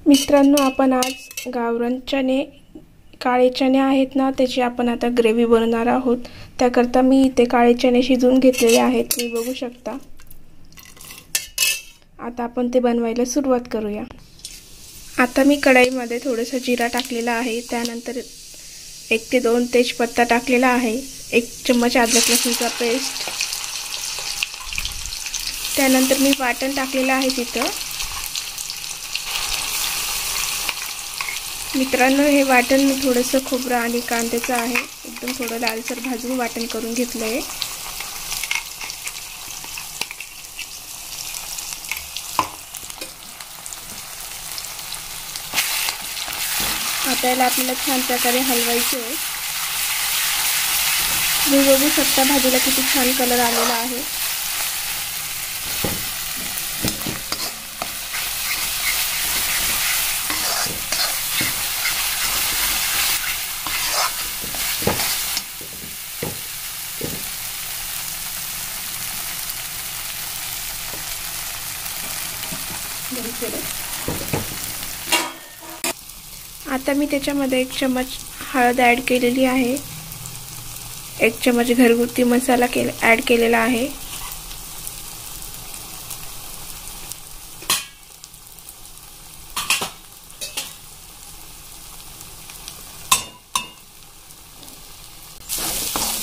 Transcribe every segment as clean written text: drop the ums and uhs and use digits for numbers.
मित्रांनो, आपण आज गावरान चणे, काळे चणे आहेत ना, त्याची आपण आता ग्रेव्ही बनवणार आहोत। त्याकरता मी इथे काळे चणे शिजवून घेतलेले आहेत, तुम्ही बघू शकता। आता आपण ते बनवायला सुरुवात करूया। आता मी कढईमध्ये थोडासा जिरा टाकलेला आहे, त्यानंतर 1 ते 2 तेजपत्ता टाकलेला आहे, 1 चम्मच अद्रक लसूणचा पेस्ट, त्यानंतर मी वाटण टाकलेलं आहे तिथं। मित्रांनो, हे वाटण मी थोडंसं खोबरं आणि कांद्याचं आहे, एकदम थोडं लालसर भाजून वाटण करून घेतलंय। आता याला आपल्याला छान प्रकारे हलवायचे आहे। तुम्ही बघू शकता भाजीला किती छान कलर आलेला आहे। आता मी त्याच्यामध्ये 1 चम्मच हळद ॲड केलेली आहे, 1 चम्मच घरगुती मसाला ॲड केलेला आहे,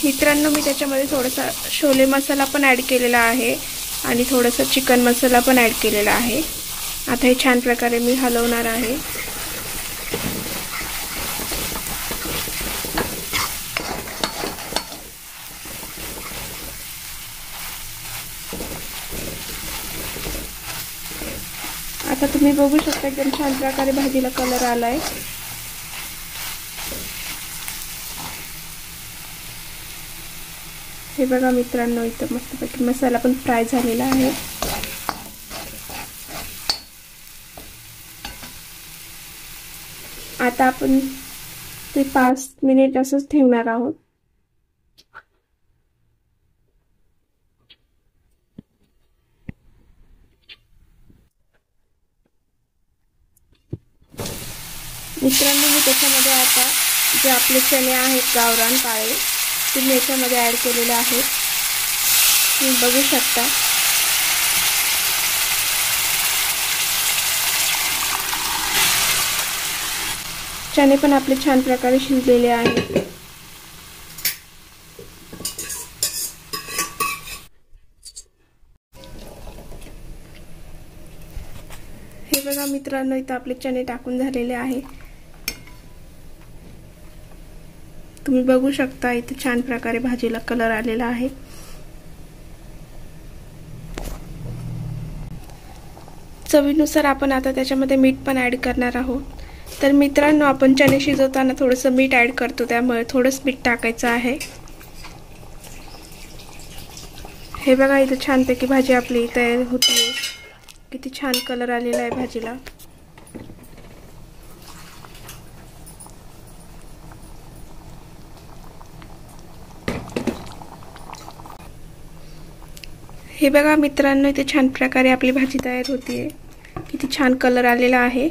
मित्रांनो मी त्याच्यामध्ये थोडासा छोले मसाला पण ॲड केलेला आहे आणि थोडासा चिकन मसाला पण ॲड केलेला आहे। आता हे छान प्रकारे मी हलवणार आहे। आता तुम्ही बघू शकता एकदम छान प्रकारे भाजीला कलर आलाय। हे बघा मित्रांनो, इथं मस्तपैकी मसाला पण फ्राय झालेला आहे। आता आपण ते 5 मिनिट असंच ठेवणार आहोत। मित्रांनो, मी त्याच्यामध्ये आता जे आपले चणे आहेत गावरान काळे, ते मी याच्यामध्ये ॲड केलेले आहेत, तुम्ही बघू शकता। चणे पण आपले छान प्रकारे शिजलेले आहेत। हे बघा मित्रांनो, इथं आपले चणे टाकून झालेले आहे, तुम्ही बघू शकता। इथे छान प्रकारे भाजीला कलर आलेला आहे। चवीनुसार आपण आता त्याच्यामध्ये मीठ पण ॲड करणार आहोत। तर मित्रांनो, आपण चणे शिजवताना थोडंसं मीठ ॲड करतो, त्यामुळे थोडंसं मीठ टाकायचं आहे। हे बघा, इथे छानपैकी भाजी आपली तयार होतीये, किती छान कलर आलेला आहे भाजीला। हे बघा मित्रांनो, इथे छान प्रकारे आपली भाजी तयार होतीये, किती छान कलर आलेला आहे।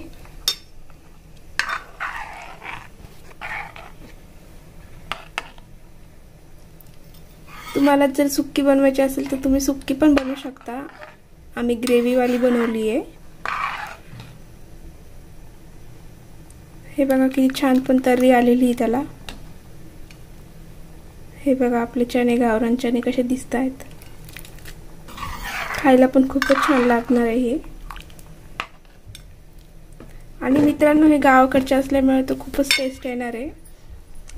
तुम्हाला जर सुक्की बनवायची असेल तर तुम्ही सुक्की पण बनवू शकता, आम्ही ग्रेव्ही वाली बनवली आहे। हे बघा किती छान पण तर्री आलेली आहे त्याला। हे बघा आपले चणे, गावरान चणे कसे दिसत आहेत, खायला पण खूपच छान लागणार आहे हे। आणि मित्रांनो, हे गावाकडचे असल्यामुळे तो खूपच टेस्ट येणार आहे,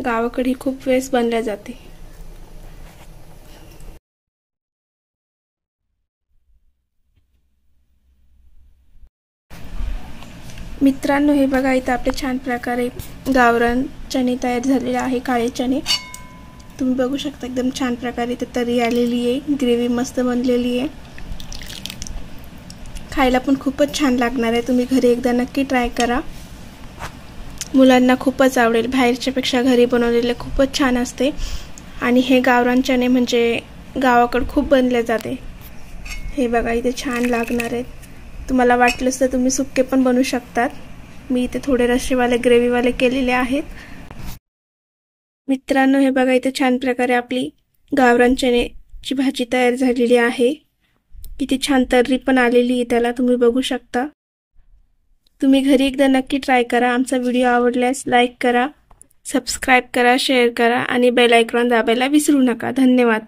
गावाकडे खूप वेळेस बनल्या जाते। मित्रांनो, हे बघा इथं आपले छान प्रकारे गावरान चणे तयार झालेले आहे, काळे चणे, तुम्ही बघू शकता। एकदम छान प्रकारे इथं तर्री आलेली आहे, ग्रेव्ही मस्त बनलेली आहे, खायला पण खूपच छान लागणार आहे। तुम्ही घरी एकदा नक्की ट्राय करा, मुलांना खूपच आवडेल। बाहेरच्या पेक्षा घरी बनवलेले खूपच छान असते आणि हे गावरान चणे म्हणजे गावाकडे खूप बनले जाते। हे बघा इथे छान लागणार आहेत, तुम्हाला वाटलंस तर तुम्ही सुक्के पण बनवू शकतात। मी इथे थोडे रस्सेवाले ग्रेव्हीवाले केलेले आहेत. मित्रांनो, हे बघा, इथे छान प्रकारे आपली गावरान चण्याची भाजी तयार झालेली आहे. किती छान तर्री पण आलेली आहे त्याला, तुम्ही बघू शकता. तुम्ही घरी एकदा नक्की ट्राय करा. आमचा व्हिडिओ आवडल्यास लाईक करा, सबस्क्राईब करा, शेअर करा आणि बेल आयकॉन दाबायला विसरू नका. धन्यवाद.